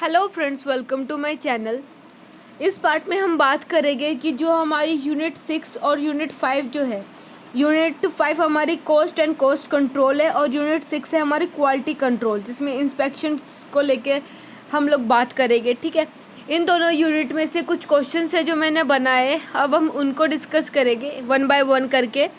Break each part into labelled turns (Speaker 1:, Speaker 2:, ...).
Speaker 1: Hello friends, welcome to my channel. इस part में हम बात करेंगे कि जो हमारी यूनिट 6 और यूनिट 5 जो है, यूनिट 5 हमारी कॉस्ट एंड कॉस्ट कंट्रोल है और यूनिट 6 है हमारी क्वालिटी कंट्रोल, जिसमें इंस्पेक्शन को लेकर हम लोग बात करेंगे। ठीक है, इन दोनों यूनिट में से कुछ क्वेश्चंस है जो मैंने बनाए, अब हम उनको डिस्कस करेंगे वन बाय वन करके।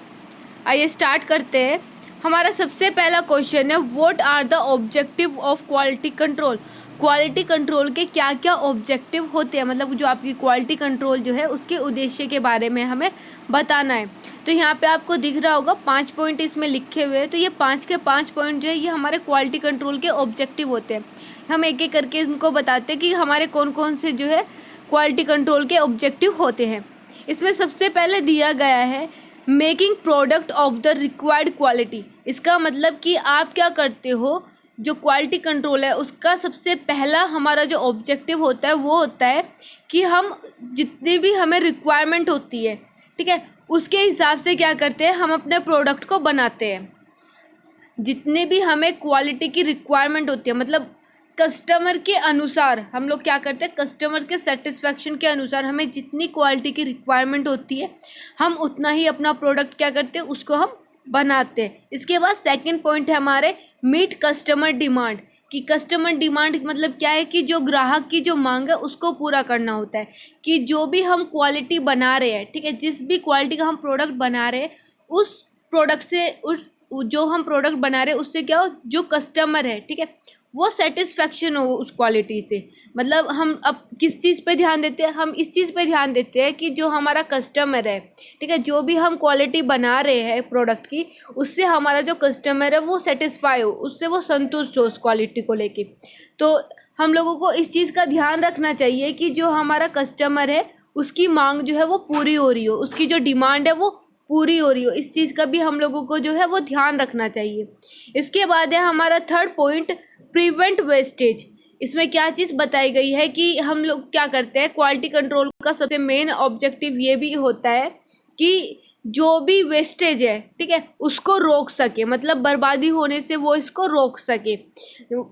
Speaker 1: आइए स्टार्ट करते हैं। हमारा सबसे पहला क्वेश्चन है, what are the objective of quality control. Quality control के क्या क्या ऑब्जेक्टिव होते हैं, मतलब जो आपकी क्वालिटी कंट्रोल जो है उसके उद्देश्य के बारे में हमें बताना है। तो यहाँ पे आपको दिख रहा होगा 5 पॉइंट इसमें लिखे हुए हैं। तो ये 5 के 5 पॉइंट जो है ये हमारे क्वालिटी कंट्रोल के ऑब्जेक्टिव होते हैं। हम एक एक करके इनको बताते हैं कि हमारे कौन कौन से जो है क्वालिटी कंट्रोल के ऑब्जेक्टिव होते हैं। इसमें सबसे पहले दिया गया है making product of the required quality. इसका मतलब कि आप क्या करते हो, जो क्वालिटी कंट्रोल है उसका सबसे पहला हमारा जो ऑब्जेक्टिव होता है वो होता है कि हम जितनी भी हमें रिक्वायरमेंट होती है, ठीक है, उसके हिसाब से क्या करते हैं, हम अपने प्रोडक्ट को बनाते हैं। जितने भी हमें क्वालिटी की रिक्वायरमेंट होती है, मतलब कस्टमर के अनुसार हम लोग क्या करते हैं, कस्टमर के सेटिस्फेक्शन के अनुसार हमें जितनी क्वालिटी की रिक्वायरमेंट होती है हम उतना ही अपना प्रोडक्ट क्या करते हैं, उसको हम बनाते हैं। इसके बाद सेकंड पॉइंट है हमारे मीट कस्टमर डिमांड। कि कस्टमर डिमांड मतलब क्या है कि जो ग्राहक की जो मांग है उसको पूरा करना होता है। कि जो भी हम क्वालिटी बना रहे हैं, ठीक है, जिस भी क्वालिटी का हम प्रोडक्ट बना रहे हैं उस प्रोडक्ट से जो हम प्रोडक्ट बना रहे हैं उससे क्या हो, जो कस्टमर है, ठीक है, वो सेटिस्फेक्शन हो उस क्वालिटी से। मतलब हम अब किस चीज़ पे ध्यान देते हैं, हम इस चीज़ पे ध्यान देते हैं कि जो हमारा कस्टमर है, ठीक है, जो भी हम क्वालिटी बना रहे हैं प्रोडक्ट की, उससे हमारा जो कस्टमर है वो सेटिस्फाई हो, उससे वो संतुष्ट हो उस क्वालिटी को लेके। तो हम लोगों को इस चीज़ का ध्यान रखना चाहिए कि जो हमारा कस्टमर है उसकी मांग जो है वो पूरी हो रही हो, उसकी जो डिमांड है वो पूरी हो रही हो। इस चीज़ का भी हम लोगों को जो है वो ध्यान रखना चाहिए। इसके बाद है हमारा थर्ड पॉइंट, प्रिवेंट वेस्टेज। इसमें क्या चीज़ बताई गई है कि हम लोग क्या करते हैं, क्वालिटी कंट्रोल का सबसे मेन ऑब्जेक्टिव ये भी होता है कि जो भी वेस्टेज है, ठीक है, उसको रोक सके, मतलब बर्बादी होने से वो इसको रोक सके।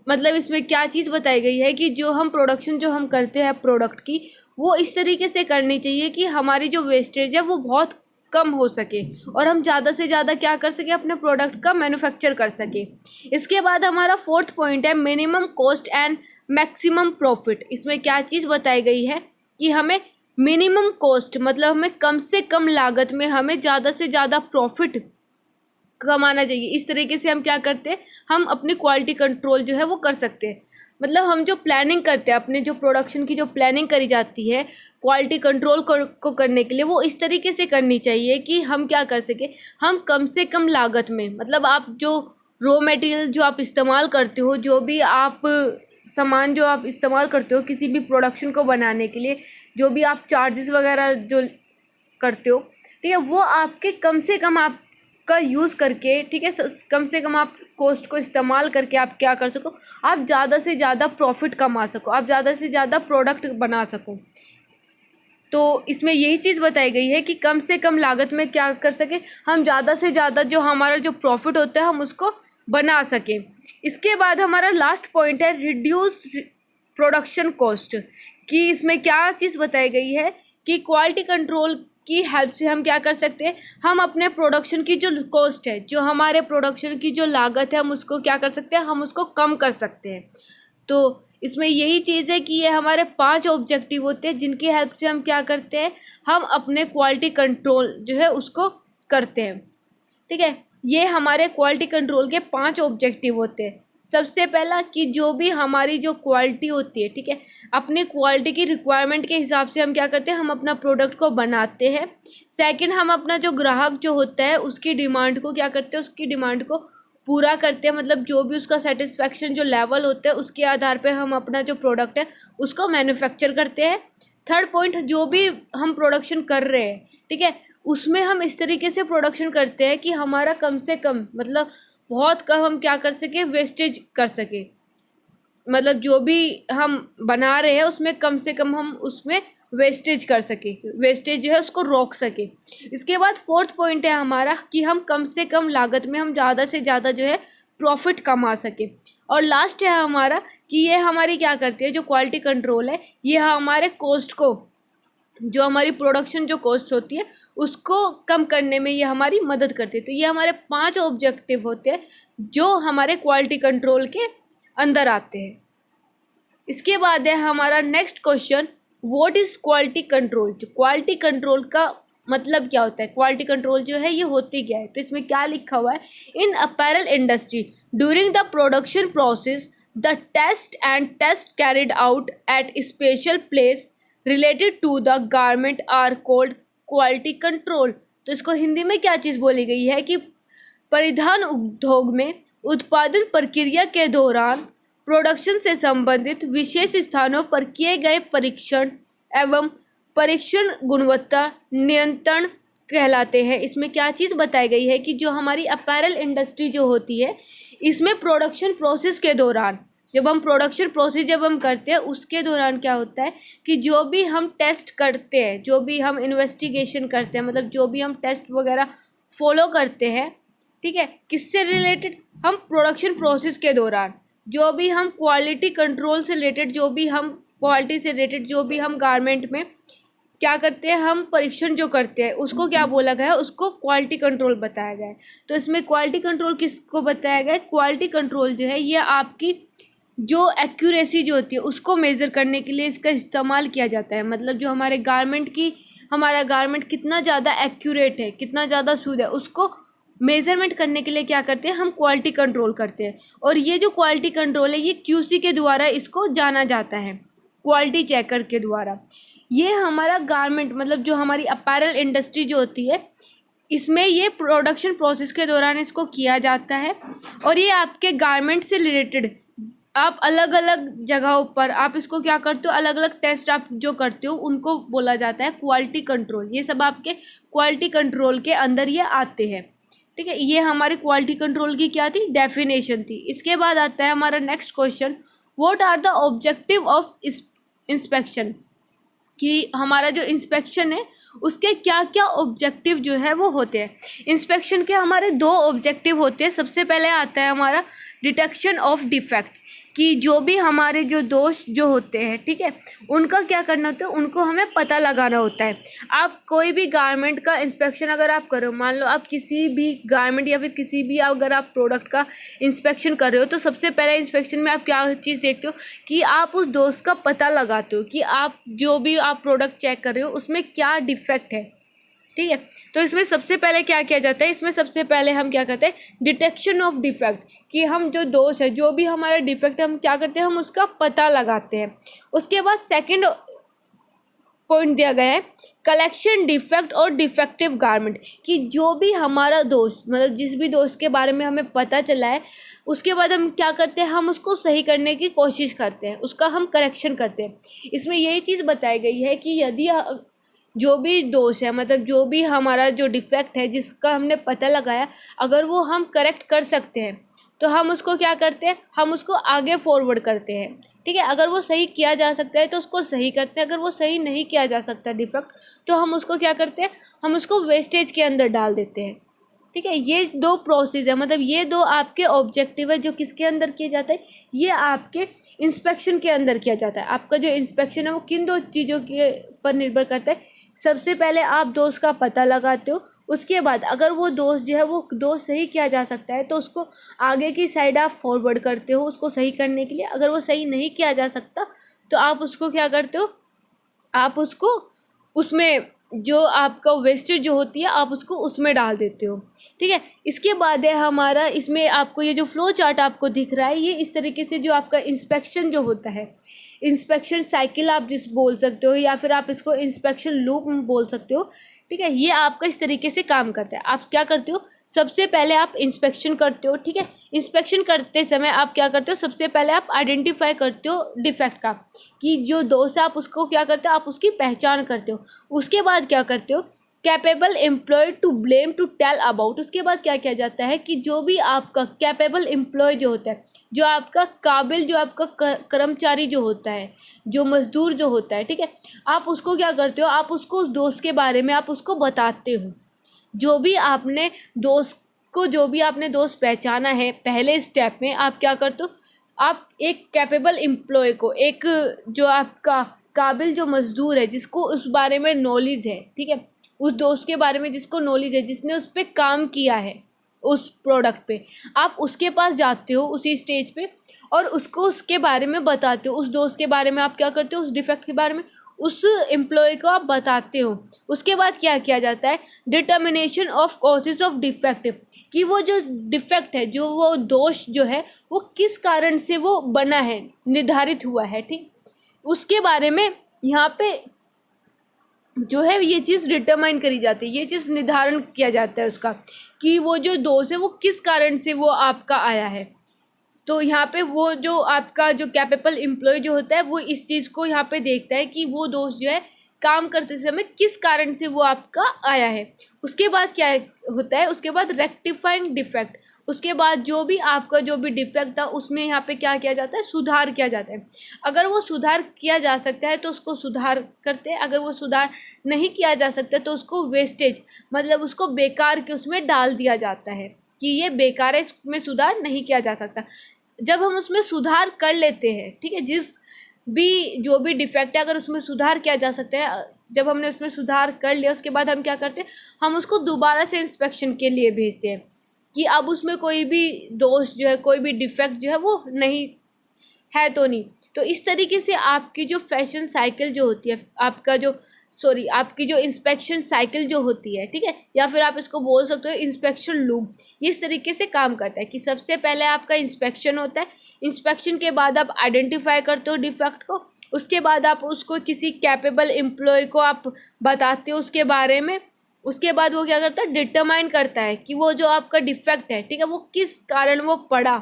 Speaker 1: मतलब इसमें क्या चीज़ बताई गई है कि जो हम प्रोडक्शन जो हम करते हैं प्रोडक्ट की, वो इस तरीके से करनी चाहिए कि हमारी जो वेस्टेज है वो बहुत कम हो सके और हम ज़्यादा से ज़्यादा क्या कर सके, अपने प्रोडक्ट का मैन्युफैक्चर कर सके। इसके बाद हमारा फोर्थ पॉइंट है minimum cost and maximum profit. इसमें क्या चीज़ बताई गई है कि हमें मिनिमम कॉस्ट मतलब हमें कम से कम लागत में हमें ज़्यादा से ज़्यादा प्रॉफिट कमाना चाहिए। इस तरीके से हम क्या करते हैं, हम अपनी क्वालिटी कंट्रोल जो है वो कर सकते हैं। मतलब हम जो प्लानिंग करते हैं, अपने जो प्रोडक्शन की जो प्लानिंग करी जाती है क्वालिटी कंट्रोल को करने के लिए, वो इस तरीके से करनी चाहिए कि हम क्या कर सके, हम कम से कम लागत में, मतलब आप जो रॉ मटेरियल जो आप इस्तेमाल करते हो, जो भी आप सामान जो आप इस्तेमाल करते हो किसी भी प्रोडक्शन को बनाने के लिए, जो भी आप चार्जेस वगैरह जो करते हो, ठीक है, वो आपके कम से कम आपका यूज़ करके, ठीक है, कम से कम आप कॉस्ट को इस्तेमाल करके आप क्या कर सको, आप ज़्यादा से ज़्यादा प्रॉफिट कमा सको, आप ज़्यादा से ज़्यादा प्रोडक्ट बना सको। तो इसमें यही चीज़ बताई गई है कि कम से कम लागत में क्या कर सके, हम ज़्यादा से ज़्यादा जो हमारा जो प्रॉफिट होता है हम उसको बना सकें। इसके बाद हमारा लास्ट पॉइंट है रिड्यूस प्रोडक्शन कॉस्ट। कि इसमें क्या चीज़ बताई गई है कि क्वालिटी कंट्रोल की हेल्प से हम क्या कर सकते हैं, हम अपने प्रोडक्शन की जो कॉस्ट है, जो हमारे प्रोडक्शन की जो लागत है, हम उसको क्या कर सकते हैं, हम उसको कम कर सकते हैं। तो इसमें यही चीज़ है कि ये हमारे 5 ऑब्जेक्टिव होते हैं जिनकी हेल्प से हम क्या करते हैं, हम अपने क्वालिटी कंट्रोल जो है उसको करते हैं। ठीक है, ये हमारे क्वालिटी कंट्रोल के 5 ऑब्जेक्टिव होते हैं। सबसे पहला कि जो भी हमारी जो क्वालिटी होती है, ठीक है, अपनी क्वालिटी की रिक्वायरमेंट के हिसाब से हम क्या करते हैं, हम अपना प्रोडक्ट को बनाते हैं। सेकंड, हम अपना जो ग्राहक जो होता है उसकी डिमांड को क्या करते हैं, उसकी डिमांड को पूरा करते हैं, मतलब जो भी उसका सेटिस्फेक्शन जो लेवल होता है उसके आधार पे हम अपना जो प्रोडक्ट है उसको मैन्युफैक्चर करते हैं। थर्ड पॉइंट, जो भी हम प्रोडक्शन कर रहे हैं, ठीक है, उसमें हम इस तरीके से प्रोडक्शन करते हैं कि हमारा कम से कम, मतलब बहुत कम हम क्या कर सके, वेस्टेज कर सके। मतलब जो भी हम बना रहे हैं उसमें कम से कम हम उसमें वेस्टेज कर सके, वेस्टेज जो है उसको रोक सके। इसके बाद फोर्थ पॉइंट है हमारा कि हम कम से कम लागत में हम ज़्यादा से ज़्यादा जो है प्रॉफिट कमा सके। और लास्ट है हमारा कि ये हमारी क्या करती है, जो क्वालिटी कंट्रोल है ये हमारे कॉस्ट को, जो हमारी प्रोडक्शन जो कॉस्ट होती है उसको कम करने में ये हमारी मदद करती है। तो ये हमारे 5 ऑब्जेक्टिव होते हैं जो हमारे क्वालिटी कंट्रोल के अंदर आते हैं। इसके बाद है हमारा next question, what is quality control. जो क्वालिटी कंट्रोल का मतलब क्या होता है, क्वालिटी कंट्रोल जो है ये होती क्या है। तो इसमें क्या लिखा हुआ है, in apparel industry during the production process the test carried out at special place related to the garment are called quality control. तो इसको हिंदी में क्या चीज़ बोली गई है कि परिधान उद्योग में उत्पादन प्रक्रिया के दौरान प्रोडक्शन से संबंधित विशेष स्थानों पर किए गए परीक्षण एवं परीक्षण गुणवत्ता नियंत्रण कहलाते हैं। इसमें क्या चीज़ बताई गई है कि जो हमारी अपैरल इंडस्ट्री जो होती है इसमें प्रोडक्शन प्रोसेस के दौरान, जब हम प्रोडक्शन प्रोसेस जब हम करते हैं उसके दौरान क्या होता है कि जो भी हम टेस्ट करते हैं, जो भी हम इन्वेस्टिगेशन करते हैं, मतलब जो भी हम टेस्ट वगैरह फॉलो करते हैं, ठीक है, किससे रिलेटेड, हम प्रोडक्शन प्रोसेस के दौरान जो भी हम क्वालिटी कंट्रोल से रिलेटेड, जो भी हम क्वालिटी से रिलेटेड जो भी हम गारमेंट में क्या करते हैं, हम परीक्षण जो करते हैं उसको क्या बोला गया है, उसको क्वालिटी कंट्रोल बताया गया है। तो इसमें क्वालिटी कंट्रोल किसको बताया गया है, क्वालिटी कंट्रोल जो है ये आपकी जो एक्यूरेसी जो होती है उसको मेज़र करने के लिए इसका इस्तेमाल किया जाता है। मतलब जो हमारे गारमेंट की, हमारा गारमेंट कितना ज़्यादा एक्यूरेट है, कितना ज़्यादा शुद्ध है, उसको मेज़रमेंट करने के लिए क्या करते हैं, हम क्वालिटी कंट्रोल करते हैं। और ये जो क्वालिटी कंट्रोल है ये क्यूसी के द्वारा इसको जाना जाता है, क्वालिटी चेकर के द्वारा। ये हमारा गारमेंट, मतलब जो हमारी अपैरल इंडस्ट्री जो होती है इसमें ये प्रोडक्शन प्रोसेस के दौरान इसको किया जाता है। और ये आपके गारमेंट से रिलेटेड आप अलग अलग जगहों पर आप इसको क्या करते हो, अलग अलग टेस्ट आप जो करते हो उनको बोला जाता है क्वालिटी कंट्रोल। ये सब आपके क्वालिटी कंट्रोल के अंदर ये आते हैं, ठीक है। ये हमारी क्वालिटी कंट्रोल की क्या थी, डेफिनेशन थी। इसके बाद आता है हमारा next question, what are the objective of inspection. कि हमारा जो इंस्पेक्शन है उसके क्या क्या ऑब्जेक्टिव जो है वो होते हैं। इंस्पेक्शन के हमारे 2 ऑब्जेक्टिव होते हैं। सबसे पहले आता है हमारा डिटेक्शन ऑफ डिफेक्ट, कि जो भी हमारे जो दोष जो होते हैं, ठीक है, उनका क्या करना होता है, उनको हमें पता लगाना होता है। आप कोई भी गारमेंट का इंस्पेक्शन अगर आप करो, मान लो आप किसी भी गारमेंट या फिर किसी भी अगर आप प्रोडक्ट का इंस्पेक्शन कर रहे हो, तो सबसे पहले इंस्पेक्शन में आप क्या चीज़ देखते हो कि आप उस दोष का पता लगाते हो कि आप जो भी आप प्रोडक्ट चेक कर रहे हो उसमें क्या डिफेक्ट है, ठीक है। तो इसमें सबसे पहले क्या किया जाता है, इसमें सबसे पहले हम क्या करते हैं, डिटेक्शन ऑफ डिफेक्ट, कि हम जो दोष है, जो भी हमारा डिफेक्ट है, हम क्या करते हैं, हम उसका पता लगाते हैं। उसके बाद सेकंड पॉइंट दिया गया है कलेक्शन डिफेक्ट और डिफेक्टिव गारमेंट, कि जो भी हमारा दोष, मतलब जिस भी दोष के बारे में हमें पता चला है उसके बाद हम क्या करते हैं, हम उसको सही करने की कोशिश करते हैं, उसका हम करेक्शन करते हैं। इसमें यही चीज़ बताई गई है कि यदि जो भी दोष है, मतलब जो भी हमारा जो डिफेक्ट है जिसका हमने पता लगाया, अगर वो हम करेक्ट कर सकते हैं तो हम उसको क्या करते हैं, हम उसको आगे फॉरवर्ड करते हैं, ठीक है। अगर वो सही किया जा सकता है तो उसको सही करते हैं, अगर वो सही नहीं किया जा सकता डिफेक्ट, तो हम उसको क्या करते हैं, हम उसको वेस्टेज के अंदर डाल देते हैं, ठीक है। ये 2 प्रोसेस है, मतलब ये 2 आपके ऑब्जेक्टिव है जो किसके अंदर किया जाता है, ये आपके इंस्पेक्शन के अंदर किया जाता है। आपका जो इंस्पेक्शन है वो किन 2 चीज़ों के पर निर्भर करता है। सबसे पहले आप दोष का पता लगाते हो, उसके बाद अगर वो दोष जो है वो दोष सही किया जा सकता है तो उसको आगे की साइड आप फॉरवर्ड करते हो उसको सही करने के लिए। अगर वो सही नहीं किया जा सकता तो आप उसको क्या करते हो, आप उसको उसमें जो आपका वेस्टेज जो होती है आप उसको उसमें डाल देते हो, ठीक है। इसके बाद है हमारा, इसमें आपको ये जो फ्लो चार्ट आपको दिख रहा है, ये इस तरीके से जो आपका इंस्पेक्शन जो होता है, इंस्पेक्शन साइकिल आप जिस बोल सकते हो, या फिर आप इसको इंस्पेक्शन लूप बोल सकते हो, ठीक है। ये आपका इस तरीके से काम करता है। आप क्या करते हो, सबसे पहले आप इंस्पेक्शन करते हो, ठीक है। इंस्पेक्शन करते समय आप क्या करते हो, सबसे पहले आप आइडेंटिफाई करते हो डिफेक्ट का, कि जो दोष है आप उसको क्या करते हो, आप उसकी पहचान करते हो। उसके बाद क्या करते हो, capable employ to blame to tell about. उसके बाद क्या किया जाता है कि जो भी आपका कैपेबल एम्प्लॉय जो होता है, जो आपका काबिल, जो आपका कर्मचारी जो होता है, जो मजदूर जो होता है, ठीक है, आप उसको क्या करते हो, आप उसको उस दोस्त के बारे में आप उसको बताते हो। जो भी आपने दोस्त को, जो भी आपने दोस्त पहचाना है पहले स्टेप में, आप क्या करते हो, आप एक कैपेबल एम्प्लॉय को, एक जो आपका काबिल जो मजदूर है जिसको उस बारे में नॉलेज है, ठीक है, उस दोस्त के बारे में जिसको नॉलेज है, जिसने उस पर काम किया है उस प्रोडक्ट पे, आप उसके पास जाते हो उसी स्टेज पे और उसको उसके बारे में बताते हो। उस दोस्त के बारे में आप क्या करते हो, उस डिफेक्ट के बारे में उस एम्प्लॉय को आप बताते हो। उसके बाद क्या किया जाता है, determination of causes of defect, कि वो जो डिफेक्ट है, जो वो दोष जो है वो किस कारण से वो बना है, निर्धारित हुआ है, ठीक, उसके बारे में यहाँ पे जो है ये चीज़ डिटरमाइन करी जाती है, ये चीज़ निर्धारण किया जाता है उसका, कि वो जो दोष है वो किस कारण से वो आपका आया है। तो यहाँ पे वो जो आपका जो कैपेबल एम्प्लॉय जो होता है वो इस चीज़ को यहाँ पे देखता है कि वो दोस्त जो है काम करते समय किस कारण से वो आपका आया है। उसके बाद क्या होता है, उसके बाद रेक्टिफाइंग डिफेक्ट, उसके बाद जो भी आपका जो भी डिफेक्ट था उसमें यहाँ पे क्या किया जाता है, सुधार किया जाता है। अगर वो सुधार किया जा सकता है तो उसको सुधार करते हैं, अगर वो सुधार नहीं किया जा सकता तो उसको वेस्टेज, मतलब उसको बेकार के उसमें डाल दिया जाता है कि ये बेकार है, इसमें सुधार नहीं किया जा सकता। जब हम उसमें सुधार कर लेते हैं, ठीक है, जिस भी जो भी डिफेक्ट है अगर उसमें सुधार किया जा सकता है, जब हमने उसमें सुधार कर लिया उसके बाद हम क्या करते हैं, हम उसको दोबारा से इंस्पेक्शन के लिए भेजते हैं कि अब उसमें कोई भी दोष जो है, कोई भी डिफेक्ट जो है वो नहीं है तो नहीं। तो इस तरीके से आपकी जो फैशन साइकिल जो होती है, आपका जो आपकी जो इंस्पेक्शन साइकिल जो होती है, ठीक है, या फिर आप इसको बोल सकते हो इंस्पेक्शन लूप, ये इस तरीके से काम करता है कि सबसे पहले आपका इंस्पेक्शन होता है, इंस्पेक्शन के बाद आप आइडेंटिफाई करते हो डिफेक्ट को, उसके बाद आप उसको किसी कैपेबल एम्प्लॉय को आप बताते हो उसके बारे में, उसके बाद वो क्या करता है, डिटरमाइन करता है कि वो जो आपका डिफेक्ट है, ठीक है, वो किस कारण वो पड़ा,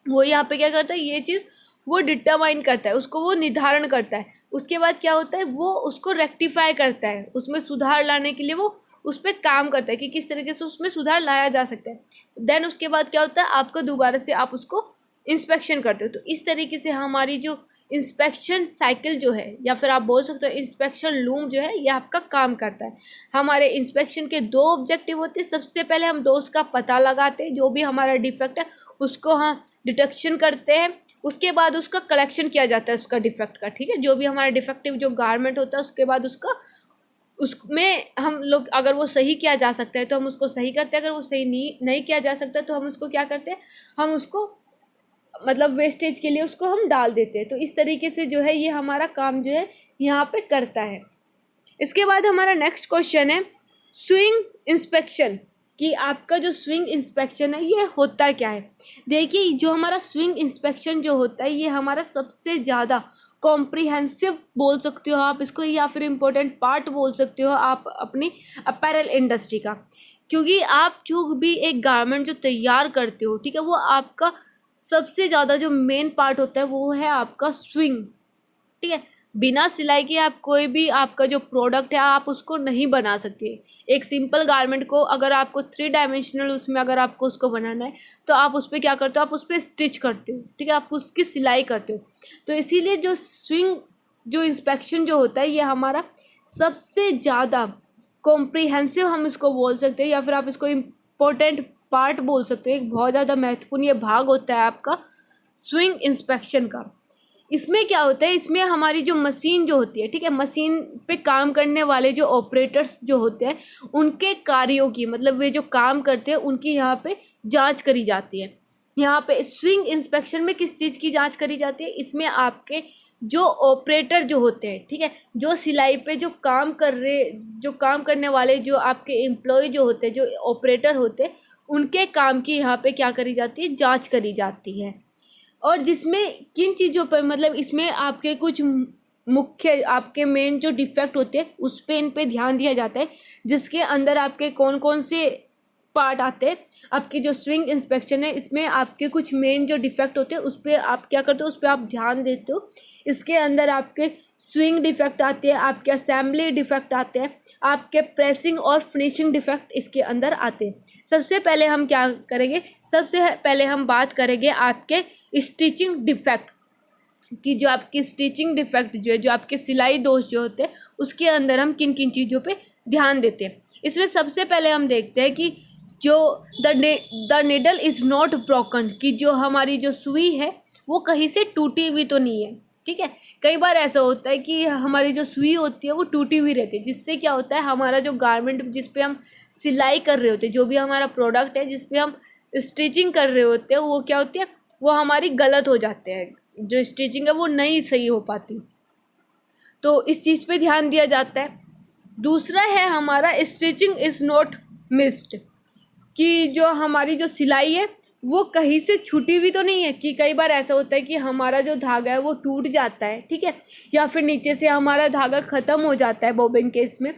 Speaker 1: वो यहाँ पे क्या करता है, ये चीज़ वो डिटरमाइन करता है, उसको वो निर्धारण करता है। उसके बाद क्या होता है, वो उसको रेक्टिफाई करता है, उसमें सुधार लाने के लिए वो उस पर काम करता है कि किस तरीके से उसमें सुधार लाया जा सकता है। देन उसके बाद क्या होता है, आपको दोबारा से आप उसको इंस्पेक्शन करते हो। तो इस तरीके से हमारी जो इंस्पेक्शन साइकिल जो है, या फिर आप बोल सकते हो इंस्पेक्शन लूम जो है, ये आपका काम करता है। हमारे इंस्पेक्शन के दो ऑब्जेक्टिव होते हैं, सबसे पहले हम दोष का पता लगाते हैं, जो भी हमारा डिफेक्ट है उसको हम डिटेक्शन करते हैं, उसके बाद उसका कलेक्शन किया जाता है उसका डिफेक्ट का, ठीक है, जो भी हमारा डिफेक्टिव जो गारमेंट होता है उसके बाद उसका उसमें हम लोग अगर वो सही किया जा सकता है तो हम उसको सही करते हैं, अगर वो सही नहीं किया जा सकता तो हम उसको क्या करते हैं, हम उसको मतलब वेस्टेज के लिए उसको हम डाल देते हैं। तो इस तरीके से जो है ये हमारा काम जो है यहाँ पे करता है। इसके बाद हमारा नेक्स्ट क्वेश्चन है स्विंग इंस्पेक्शन, कि आपका जो स्विंग इंस्पेक्शन है ये होता क्या है। देखिए जो हमारा स्विंग इंस्पेक्शन जो होता है ये हमारा सबसे ज़्यादा कॉम्प्रिहेंसिव बोल सकते हो आप इसको, या फिर इम्पोर्टेंट पार्ट बोल सकते हो आप अपनी अपैरल इंडस्ट्री का, क्योंकि आप जो भी एक गारमेंट जो तैयार करते हो, ठीक है, वो आपका सबसे ज़्यादा जो मेन पार्ट होता है वो है आपका स्विंग, ठीक है। बिना सिलाई के आप कोई भी आपका जो प्रोडक्ट है आप उसको नहीं बना सकते। एक सिंपल गारमेंट को अगर आपको 3 डायमेंशनल उसमें अगर आपको उसको बनाना है तो आप उस पर क्या करते हो, आप उस पर स्टिच करते हो, ठीक है, आप उसकी सिलाई करते हो। तो इसीलिए जो स्विंग जो इंस्पेक्शन जो होता है ये हमारा सबसे ज़्यादा कॉम्प्रिहेंसिव हम इसको बोल सकते हैं, या फिर आप इसको इम्पोर्टेंट पार्ट बोल सकते हैं, एक बहुत ज़्यादा महत्वपूर्ण ये भाग होता है आपका स्विंग इंस्पेक्शन का। इसमें क्या होता है, इसमें हमारी जो मशीन जो होती है, ठीक है, मशीन पे काम करने वाले जो ऑपरेटर्स जो होते हैं उनके कार्यों की, मतलब वे जो काम करते हैं उनकी यहाँ पे जांच करी जाती है। यहाँ पे स्विंग इंस्पेक्शन में किस चीज़ की जांच करी जाती है, इसमें आपके जो ऑपरेटर जो होते हैं, ठीक है, जो सिलाई पे जो काम करने वाले जो आपके एम्प्लॉय जो होते हैं, जो ऑपरेटर होते हैं, उनके काम की यहाँ पे क्या करी जाती है, जांच करी जाती है। और जिसमें किन चीज़ों पर, मतलब इसमें आपके कुछ मुख्य आपके मेन जो डिफेक्ट होते हैं उस पे इन पे ध्यान दिया जाता है, जिसके अंदर आपके कौन कौन से पार्ट आते हैं। आपकी जो स्विंग इंस्पेक्शन है इसमें आपके कुछ मेन जो डिफेक्ट होते हैं उस पर आप क्या करते हो, उस पर आप ध्यान देते हो। इसके अंदर आपके स्विंग डिफेक्ट आते हैं, आपके असेंबली डिफेक्ट आते हैं, आपके प्रेसिंग और फिनिशिंग डिफेक्ट इसके अंदर आते हैं। सबसे पहले हम क्या करेंगे, सबसे पहले हम बात करेंगे आपके स्टिचिंग डिफेक्ट कि जो आपकी स्टिचिंग डिफेक्ट जो है, जो आपके सिलाई दोष जो होते हैं उसके अंदर हम किन किन चीज़ों पे ध्यान देते हैं। इसमें सबसे पहले हम देखते हैं कि जो the needle is not broken, कि जो हमारी जो सुई है वो कहीं से टूटी हुई तो नहीं है, ठीक है। कई बार ऐसा होता है कि हमारी जो सुई होती है वो टूटी हुई रहती है, जिससे क्या होता है हमारा जो गारमेंट जिस पे हम सिलाई कर रहे होते हैं, जो भी हमारा प्रोडक्ट है जिस पे हम स्टिचिंग कर रहे होते हैं, वो क्या होती है, वो हमारी गलत हो जाते हैं, जो स्टिचिंग है वो नहीं सही हो पाती। तो इस चीज़ पे ध्यान दिया जाता है। दूसरा है हमारा स्टिचिंग इज़ नॉट मिस्ड, कि जो हमारी जो सिलाई है वो कहीं से छूटी हुई तो नहीं है, कि कई बार ऐसा होता है कि हमारा जो धागा है वो टूट जाता है, ठीक है, या फिर नीचे से हमारा धागा ख़त्म हो जाता है बॉबिन केस में।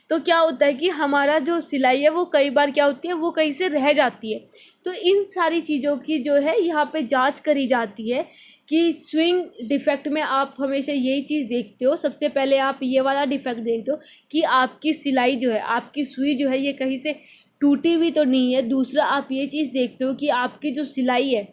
Speaker 1: तो क्या होता है कि हमारा जो सिलाई है वो कई बार क्या होती है, वो कहीं से रह जाती है। तो इन सारी चीज़ों की जो है यहाँ पे जांच करी जाती है कि स्विंग डिफेक्ट में आप हमेशा यही चीज़ देखते हो, सबसे पहले आप ये वाला डिफेक्ट देखते हो कि आपकी सिलाई जो है, आपकी सुई जो है ये कहीं से टूटी हुई तो नहीं है। दूसरा आप ये चीज़ देखते हो कि आपकी जो सिलाई है,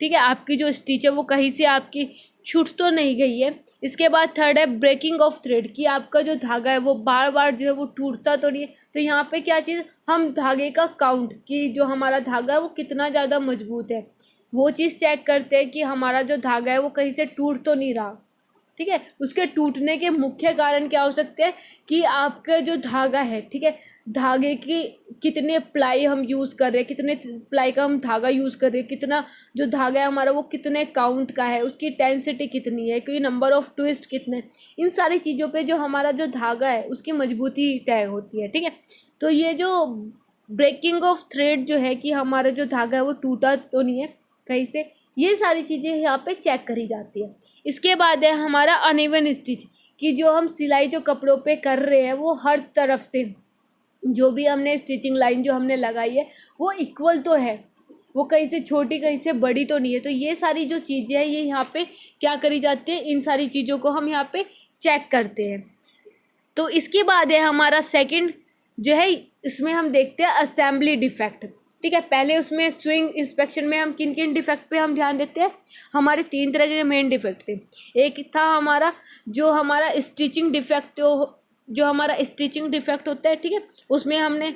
Speaker 1: ठीक है, आपकी जो स्टिच है वो कहीं से आपकी छूट तो नहीं गई है। इसके बाद थर्ड है ब्रेकिंग ऑफ थ्रेड, कि आपका जो धागा है वो बार बार जो है वो टूटता तो नहीं है। तो यहाँ पे क्या चीज़, हम धागे का काउंट, कि जो हमारा धागा है वो कितना ज़्यादा मजबूत है, वो चीज़ चेक करते हैं कि हमारा जो धागा है वो कहीं से टूट तो नहीं रहा, ठीक है। उसके टूटने के मुख्य कारण क्या हो सकते हैं कि आपका जो धागा है, ठीक है, धागे की कितने प्लाई हम यूज़ कर रहे हैं, कितने प्लाई का हम धागा यूज़ कर रहे हैं, कितना जो धागा है हमारा वो कितने काउंट का है, उसकी टेंसिटी कितनी है, कोई नंबर ऑफ ट्विस्ट कितने, इन सारी चीज़ों पे जो हमारा जो धागा है उसकी मजबूती तय होती है, ठीक है। तो ये जो ब्रेकिंग ऑफ थ्रेड जो है कि हमारा जो धागा है वो टूटा तो नहीं है कहीं से, ये सारी चीज़ें यहाँ पे चेक करी जाती है। इसके बाद है हमारा अनइवन स्टिच, कि जो हम सिलाई जो कपड़ों पे कर रहे हैं वो हर तरफ से जो भी हमने स्टिचिंग लाइन जो हमने लगाई है वो इक्वल तो है, वो कहीं से छोटी कहीं से बड़ी तो नहीं है। तो ये सारी जो चीज़ें हैं ये यहाँ पे क्या करी जाती है, इन सारी चीज़ों को हम यहाँ पे चेक करते हैं। तो इसके बाद है हमारा सेकंड जो है, इसमें हम देखते हैं असेंबली डिफेक्ट, ठीक है। पहले उसमें स्विंग इंस्पेक्शन में हम किन किन डिफेक्ट पे हम ध्यान देते हैं, हमारे 3 तरह के मेन डिफेक्ट थे। एक था हमारा जो हमारा स्टिचिंग डिफेक्ट, जो हमारा स्टिचिंग डिफेक्ट होता है, ठीक है, उसमें हमने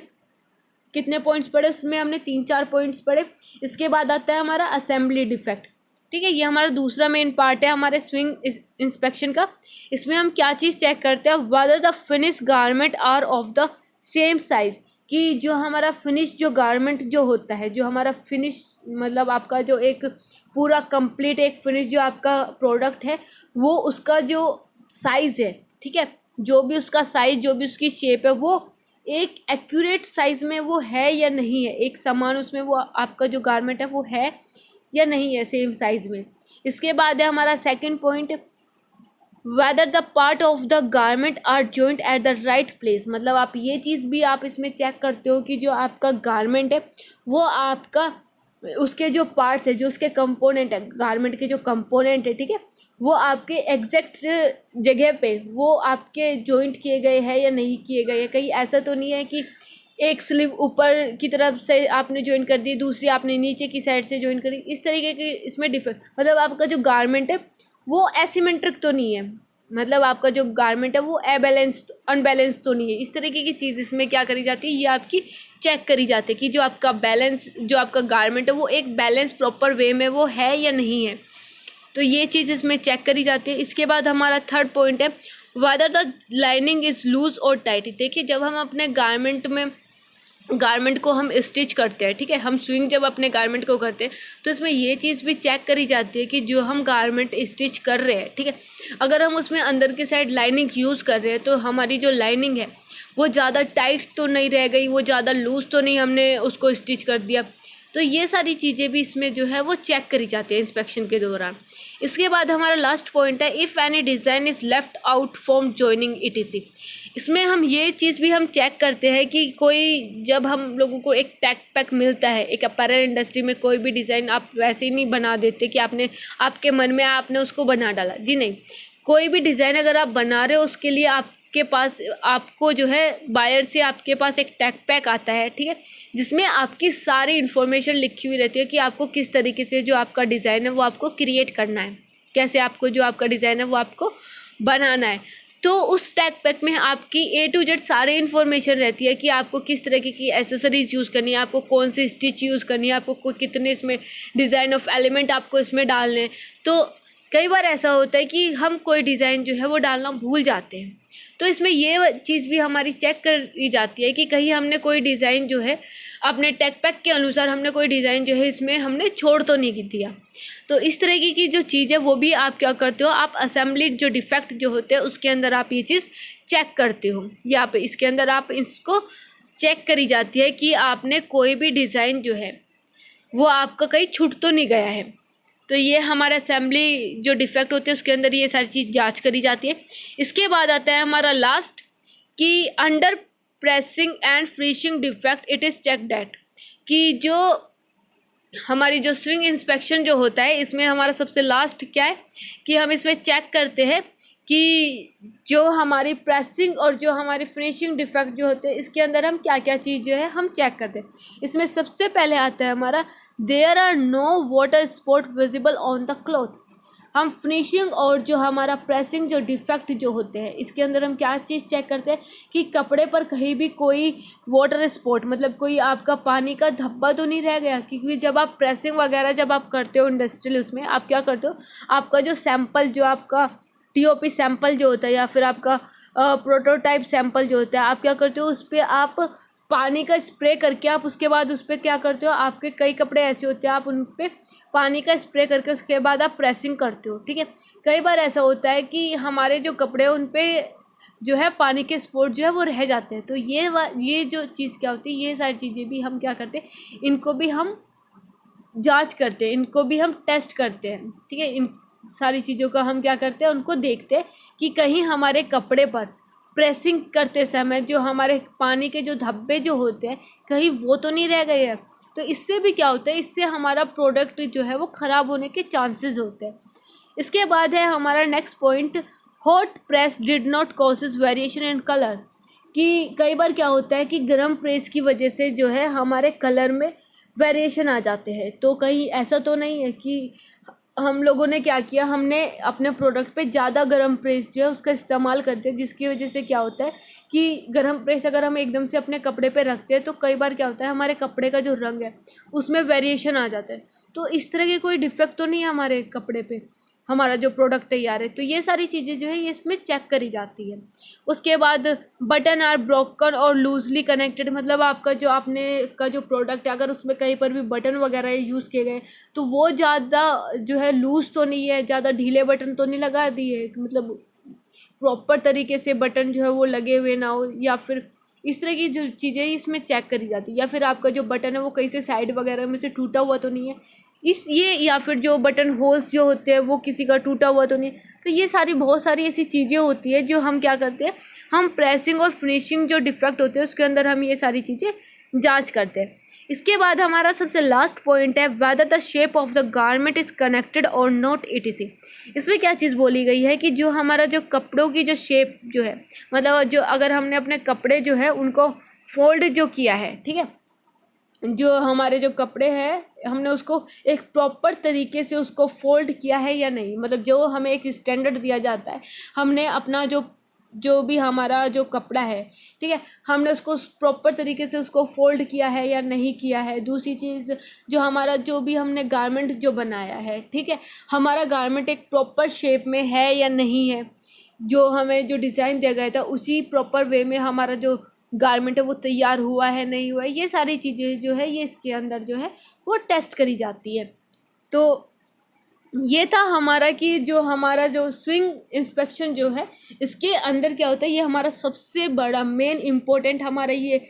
Speaker 1: कितने पॉइंट्स पढ़े, उसमें हमने 3-4 पॉइंट्स पढ़े। इसके बाद आता है हमारा असेंबली डिफेक्ट, ठीक है, ये हमारा दूसरा मेन पार्ट है हमारे स्विंग इंस्पेक्शन का। इसमें हम क्या चीज़ चेक करते हैं, whether the finish garment are of the same size, कि जो हमारा फिनिश जो गारमेंट जो होता है, जो हमारा फिनिश मतलब आपका जो एक पूरा कंप्लीट एक फिनिश जो आपका प्रोडक्ट है वो उसका जो साइज़ है, ठीक है, जो भी उसका साइज़ जो भी उसकी शेप है वो एक एक्यूरेट साइज़ में वो है या नहीं है, एक समान उसमें वो आपका जो गारमेंट है वो है या नहीं है सेम साइज़ में। इसके बाद है हमारा second point, whether the part of the garment are joint at the right place, मतलब आप ये चीज़ भी आप इसमें चेक करते हो कि जो आपका गारमेंट है वो आपका उसके जो पार्ट्स है, जो उसके कंपोनेंट है, गारमेंट के जो कंपोनेंट है, ठीक है, वो आपके एग्जैक्ट जगह पे वो आपके जॉइंट किए गए हैं या नहीं किए गए हैं। कहीं ऐसा तो नहीं है कि एक स्लीव ऊपर की तरफ से आपने ज्वाइन कर दी, दूसरी आपने नीचे की साइड से ज्वाइन करी, इस तरीके के इसमें डिफरेंट, मतलब आपका जो गारमेंट है वो एसिमेट्रिक तो नहीं है, मतलब आपका जो गारमेंट है वो अनबैलेंस तो नहीं है। इस तरीके की चीज़ इसमें क्या करी जाती है, ये आपकी चेक करी जाती है कि जो आपका बैलेंस जो आपका गारमेंट है वो एक बैलेंस प्रॉपर वे में वो है या नहीं है। तो ये चीज़ इसमें चेक करी जाती है। इसके बाद हमारा थर्ड पॉइंट है whether the lining is loose और टाइट। देखिए जब हम अपने गारमेंट को हम स्टिच करते हैं, ठीक है, हम स्विंग जब अपने गारमेंट को करते हैं तो इसमें ये चीज़ भी चेक करी जाती है कि जो हम गारमेंट स्टिच कर रहे हैं, ठीक है, अगर हम उसमें अंदर की साइड लाइनिंग यूज़ कर रहे हैं तो हमारी जो लाइनिंग है वो ज़्यादा टाइट तो नहीं रह गई, वो ज़्यादा लूज़ तो नहीं हमने उसको स्टिच कर दिया। तो ये सारी चीज़ें भी इसमें जो है वो चेक करी जाती है इंस्पेक्शन के दौरान। इसके बाद हमारा लास्ट पॉइंट है if any design is left out from joining ETC। इसमें हम ये चीज़ भी हम चेक करते हैं कि कोई जब हम लोगों को एक टैग पैक मिलता है, एक अपैरल इंडस्ट्री में कोई भी डिज़ाइन आप वैसे ही नहीं बना देते कि आपके मन में आपने उसको बना डाला, जी नहीं, कोई भी डिज़ाइन अगर आप बना रहे हो उसके लिए आपके पास आपको जो है बायर से आपके पास एक टैग पैक आता है, ठीक है, जिसमें आपकी सारी इन्फॉर्मेशन लिखी हुई रहती है कि आपको किस तरीके से जो आपका डिज़ाइन है वो आपको क्रिएट करना है, कैसे आपको जो आपका डिज़ाइन है वो आपको बनाना है। तो उस टैग पैक में आपकी A to Z सारे इन्फॉर्मेशन रहती है कि आपको किस तरीके की एसेसरीज यूज़ करनी है, आपको कौन सी स्टिच यूज़ करनी है, आपको कितने इसमें डिज़ाइन ऑफ एलिमेंट आपको इसमें डालने हैं। तो कई बार ऐसा होता है कि हम कोई डिज़ाइन जो है वो डालना भूल जाते हैं, तो इसमें ये चीज़ भी हमारी चेक करी जाती है कि कहीं हमने कोई डिज़ाइन जो है अपने टैग पैक के अनुसार हमने कोई डिज़ाइन जो है इसमें हमने छोड़ तो नहीं दिया। तो इस तरीके की जो चीज़ है वो भी आप क्या करते हो, आप असेंबली जो डिफेक्ट जो होते हैं उसके अंदर आप ये चीज़ चेक करते हो, या पे इसके अंदर आप इसको चेक करी जाती है कि आपने कोई भी डिज़ाइन जो है वो आपका कहीं छूट तो नहीं गया है। तो ये हमारा असेंबली जो डिफेक्ट होते हैं उसके अंदर ये सारी चीज़ जांच करी जाती है। इसके बाद आता है हमारा लास्ट कि under pressing and finishing defect it is check that, कि जो हमारी जो स्विंग इंस्पेक्शन जो होता है इसमें हमारा सबसे लास्ट क्या है कि हम इसमें चेक करते हैं कि जो हमारी प्रेसिंग और जो हमारी फिनिशिंग डिफेक्ट जो होते हैं इसके अंदर हम क्या क्या चीज़ जो है हम चेक करते हैं। इसमें सबसे पहले आता है हमारा there are no water spot visible on the cloth. हम फिनिशिंग और जो हमारा प्रेसिंग जो डिफेक्ट जो होते हैं इसके अंदर हम क्या चीज़ चेक करते हैं कि कपड़े पर कहीं भी कोई वाटर स्पॉट मतलब कोई आपका पानी का धब्बा तो नहीं रह गया, क्योंकि जब आप प्रेसिंग वगैरह जब आप करते हो इंडस्ट्रियल उसमें आप क्या करते हो, आपका जो सैंपल जो आपका TOP सैंपल जो होता है या फिर आपका प्रोटोटाइप सैंपल जो होता है आप क्या करते हो उस पर आप पानी का स्प्रे करके आप उसके बाद उस पर क्या करते हो, आपके कई कपड़े ऐसे होते हैं आप उन पर पानी का स्प्रे करके उसके बाद आप प्रेसिंग करते हो। ठीक है, कई बार ऐसा होता है कि हमारे जो कपड़े उन पर जो है पानी के स्पॉट जो है वो रह जाते हैं। तो ये जो चीज़ क्या होती है, ये सारी चीज़ें भी हम क्या करते हैं, इनको भी हम जांच करते हैं, इनको भी हम टेस्ट करते हैं। ठीक है, इन सारी चीज़ों का हम क्या करते हैं, उनको देखते हैं कि कहीं हमारे कपड़े पर प्रेसिंग करते समय जो हमारे पानी के जो धब्बे जो होते हैं कहीं वो तो नहीं रह गए हैं। तो इससे भी क्या होता है, इससे हमारा प्रोडक्ट जो है वो ख़राब होने के चांसेस होते हैं। इसके बाद है हमारा next point, hot press did not causes variation in colour, कि कई बार क्या होता है कि गर्म प्रेस की वजह से जो है हमारे कलर में वेरिएशन आ जाते हैं। तो कहीं ऐसा तो नहीं है कि हम लोगों ने क्या किया, हमने अपने प्रोडक्ट पे ज़्यादा गर्म प्रेस जो है उसका इस्तेमाल करते हैं, जिसकी वजह से क्या होता है कि गर्म प्रेस अगर हम एकदम से अपने कपड़े पे रखते हैं तो कई बार क्या होता है हमारे कपड़े का जो रंग है उसमें वेरिएशन आ जाता है। तो इस तरह की कोई डिफेक्ट तो नहीं है हमारे कपड़े पे, हमारा जो प्रोडक्ट तैयार है। तो ये सारी चीज़ें जो है ये इसमें चेक करी जाती है। उसके बाद बटन आर ब्रोकन और लूजली कनेक्टेड, मतलब आपका जो आपने का जो प्रोडक्ट है अगर उसमें कहीं पर भी बटन वगैरह यूज़ किए गए तो वो ज़्यादा जो है लूज़ तो नहीं है, ज़्यादा ढीले बटन तो नहीं लगा दिए, मतलब प्रॉपर तरीके से बटन जो है वो लगे हुए ना हो, या फिर इस तरह की जो चीज़ें इसमें चेक करी जाती है। या फिर आपका जो बटन है वो कहीं से साइड वगैरह में से टूटा हुआ तो नहीं है या फिर जो बटन होल्स जो होते हैं वो किसी का टूटा हुआ तो नहीं। तो ये सारी बहुत सारी ऐसी चीज़ें होती है जो हम क्या करते हैं, हम प्रेसिंग और फिनिशिंग जो डिफेक्ट होते हैं उसके अंदर हम ये सारी चीज़ें जांच करते हैं। इसके बाद हमारा सबसे लास्ट पॉइंट है whether the shape of the garment is connected और नॉट etc। इसमें क्या चीज़ बोली गई है कि जो हमारा जो कपड़ों की जो शेप जो है, मतलब जो अगर हमने अपने कपड़े जो है उनको फोल्ड जो किया है, ठीक है, जो हमारे जो कपड़े हैं हमने उसको एक प्रॉपर तरीके से उसको फोल्ड किया है या नहीं, मतलब जो हमें एक स्टैंडर्ड दिया जाता है, हमने अपना जो भी हमारा जो कपड़ा है, ठीक है, हमने उसको प्रॉपर तरीके से उसको फोल्ड किया है या नहीं किया है। दूसरी चीज़ जो हमारा जो भी हमने गारमेंट जो बनाया है, ठीक है, हमारा गारमेंट एक प्रॉपर शेप में है या नहीं है, जो हमें जो डिज़ाइन दिया गया था उसी प्रॉपर वे में हमारा जो गारमेंट है वो तैयार हुआ है नहीं हुआ है, ये सारी चीज़ें जो है ये इसके अंदर जो है वो टेस्ट करी जाती है। तो ये था हमारा कि जो हमारा जो स्विंग इंस्पेक्शन जो है इसके अंदर क्या होता है, ये हमारा सबसे बड़ा मेन इम्पोर्टेंट हमारा ये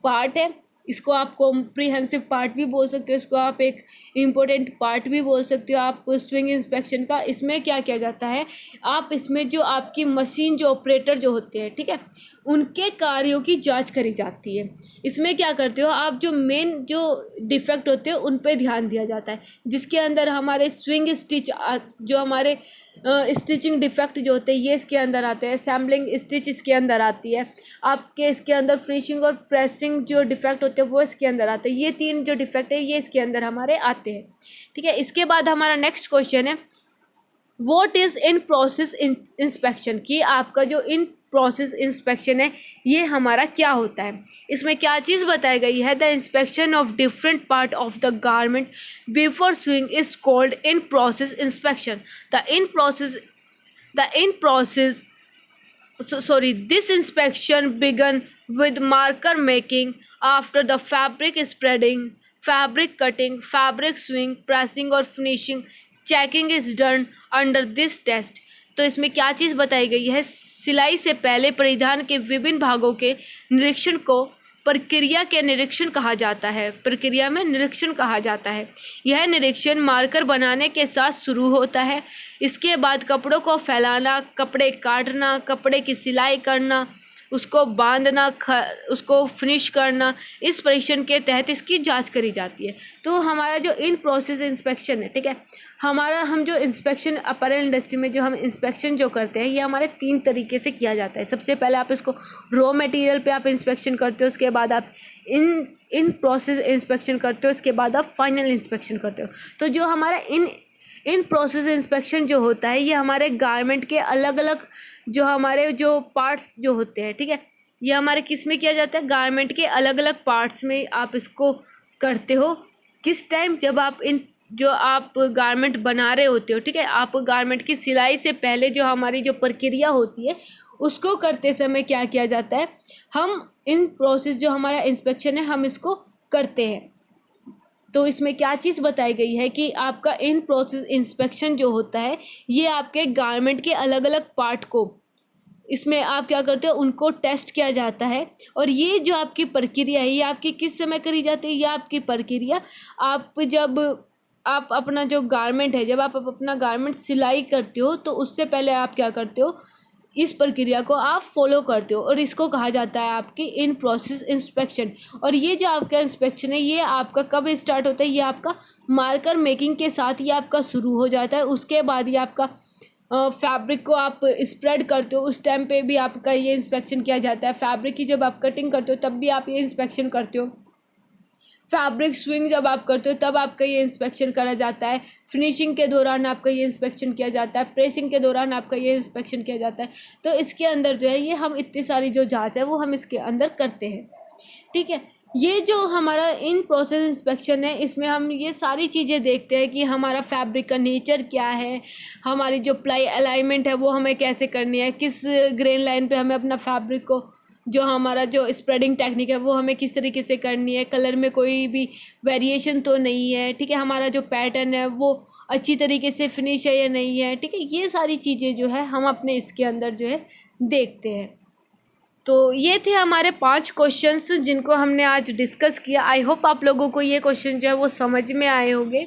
Speaker 1: पार्ट है। इसको आप कॉम्प्रिहेंसिव पार्ट भी बोल सकते हो, इसको आप एक इम्पोर्टेंट पार्ट भी बोल सकते हो आप स्विंग इंस्पेक्शन का। इसमें क्या किया जाता है, आप इसमें जो आपकी मशीन जो ऑपरेटर जो होते हैं, ठीक है, उनके कार्यों की जांच करी जाती है। इसमें क्या करते हो आप, जो मेन जो डिफेक्ट होते हैं उन पे ध्यान दिया जाता है, जिसके अंदर हमारे स्विंग स्टिच जो हमारे स्टिचिंग डिफेक्ट जो होते हैं ये इसके अंदर आते हैं, सैम्बलिंग स्टिच इसके अंदर आती है आपके, इसके अंदर फिनिशिंग और प्रेसिंग जो डिफेक्ट होते हैं वो इसके अंदर आते हैं। ये तीन जो डिफेक्ट है ये इसके अंदर हमारे आते हैं। ठीक है, इसके बाद हमारा नेक्स्ट क्वेश्चन है what is in process inspection, कि आपका जो इन प्रोसेस इंस्पेक्शन है ये हमारा क्या होता है। इसमें क्या चीज़ बताई गई है, the inspection of different part of the garment before sewing is called in process inspection. The in process this inspection began with marker making. After the fabric spreading, fabric cutting, fabric sewing, pressing और finishing, checking is done under this test। तो इसमें क्या चीज़ बताई गई है, सिलाई से पहले परिधान के विभिन्न भागों के निरीक्षण को प्रक्रिया के निरीक्षण कहा जाता है। प्रक्रिया में निरीक्षण कहा जाता है। यह निरीक्षण मार्कर बनाने के साथ शुरू होता है। इसके बाद कपड़ों को फैलाना, कपड़े काटना, कपड़े की सिलाई करना, उसको बांधना, उसको फिनिश करना, इस परीक्षण के तहत इसकी जांच करी जाती है। तो हमारा जो इन प्रोसेस इंस्पेक्शन है, ठीक है, हम जो इंस्पेक्शन अपैरल इंडस्ट्री में जो हम इंस्पेक्शन जो करते हैं, ये हमारे 3 तरीके से किया जाता है। सबसे पहले आप इसको रॉ मटेरियल पे आप इंस्पेक्शन करते हो, उसके बाद आप इन प्रोसेस इंस्पेक्शन करते हो, उसके बाद आप फाइनल इंस्पेक्शन करते हो। तो जो हमारा इन प्रोसेस इंस्पेक्शन जो होता है, ये हमारे गारमेंट के अलग अलग जो हमारे जो पार्ट्स जो होते हैं, ठीक है, ये हमारे किस में किया जाता है, गारमेंट के अलग अलग पार्ट्स में आप इसको करते हो। किस टाइम, जब आप गारमेंट बना रहे होते हो, ठीक है, आप गारमेंट की सिलाई से पहले जो हमारी जो प्रक्रिया होती है उसको करते समय क्या किया जाता है, हम इन प्रोसेस जो हमारा इंस्पेक्शन है हम इसको करते हैं। तो इसमें क्या चीज़ बताई गई है कि आपका इन प्रोसेस इंस्पेक्शन जो होता है ये आपके गारमेंट के अलग अलग पार्ट को, इसमें आप क्या करते हो, उनको टेस्ट किया जाता है। और ये जो आपकी प्रक्रिया है ये आपकी किस समय करी जाती है, ये आपकी प्रक्रिया आप अपना जो गारमेंट है, जब आप अपना गारमेंट सिलाई करते हो तो उससे पहले आप क्या करते हो, इस प्रक्रिया को आप फॉलो करते हो और इसको कहा जाता है आपकी इन प्रोसेस इंस्पेक्शन। और ये जो आपका इंस्पेक्शन है ये आपका कब स्टार्ट होता है, ये आपका मार्कर मेकिंग के साथ ये आपका शुरू हो जाता है। उसके बाद ये आपका फैब्रिक को आप स्प्रेड करते हो, उस टाइम पे भी आपका ये इंस्पेक्शन किया जाता है। फैब्रिक की जब आप कटिंग करते हो तब भी आप ये इंस्पेक्शन करते हो। फैब्रिक स्विंग जब आप करते हो तब आपका ये इंस्पेक्शन करा जाता है। फिनिशिंग के दौरान आपका ये इंस्पेक्शन किया जाता है। प्रेसिंग के दौरान आपका ये इंस्पेक्शन किया जाता है। तो इसके अंदर जो है ये हम इतनी सारी जो जांच है वो हम इसके अंदर करते हैं, ठीक है। ये जो हमारा इन प्रोसेस इंस्पेक्शन है इसमें हम ये सारी चीज़ें देखते हैं कि हमारा फैब्रिक का नेचर क्या है, हमारी जो प्लाई अलाइनमेंट है वो हमें कैसे करनी है, किस ग्रेन लाइन पे हमें अपना फैब्रिक को, जो हमारा जो स्प्रेडिंग टेक्निक है वो हमें किस तरीके से करनी है, कलर में कोई भी वेरिएशन तो नहीं है, ठीक है, हमारा जो पैटर्न है वो अच्छी तरीके से फिनिश है या नहीं है, ठीक है। ये सारी चीज़ें जो है हम अपने इसके अंदर जो है देखते हैं। तो ये थे हमारे 5 क्वेश्चंस जिनको हमने आज डिस्कस किया। आई होप आप लोगों को ये क्वेश्चन जो है वो समझ में आए होंगे।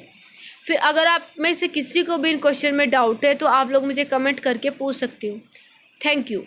Speaker 1: फिर अगर आप में से किसी को भी इन क्वेश्चन में डाउट है तो आप लोग मुझे कमेंट करके पूछ सकते हो। Thank you.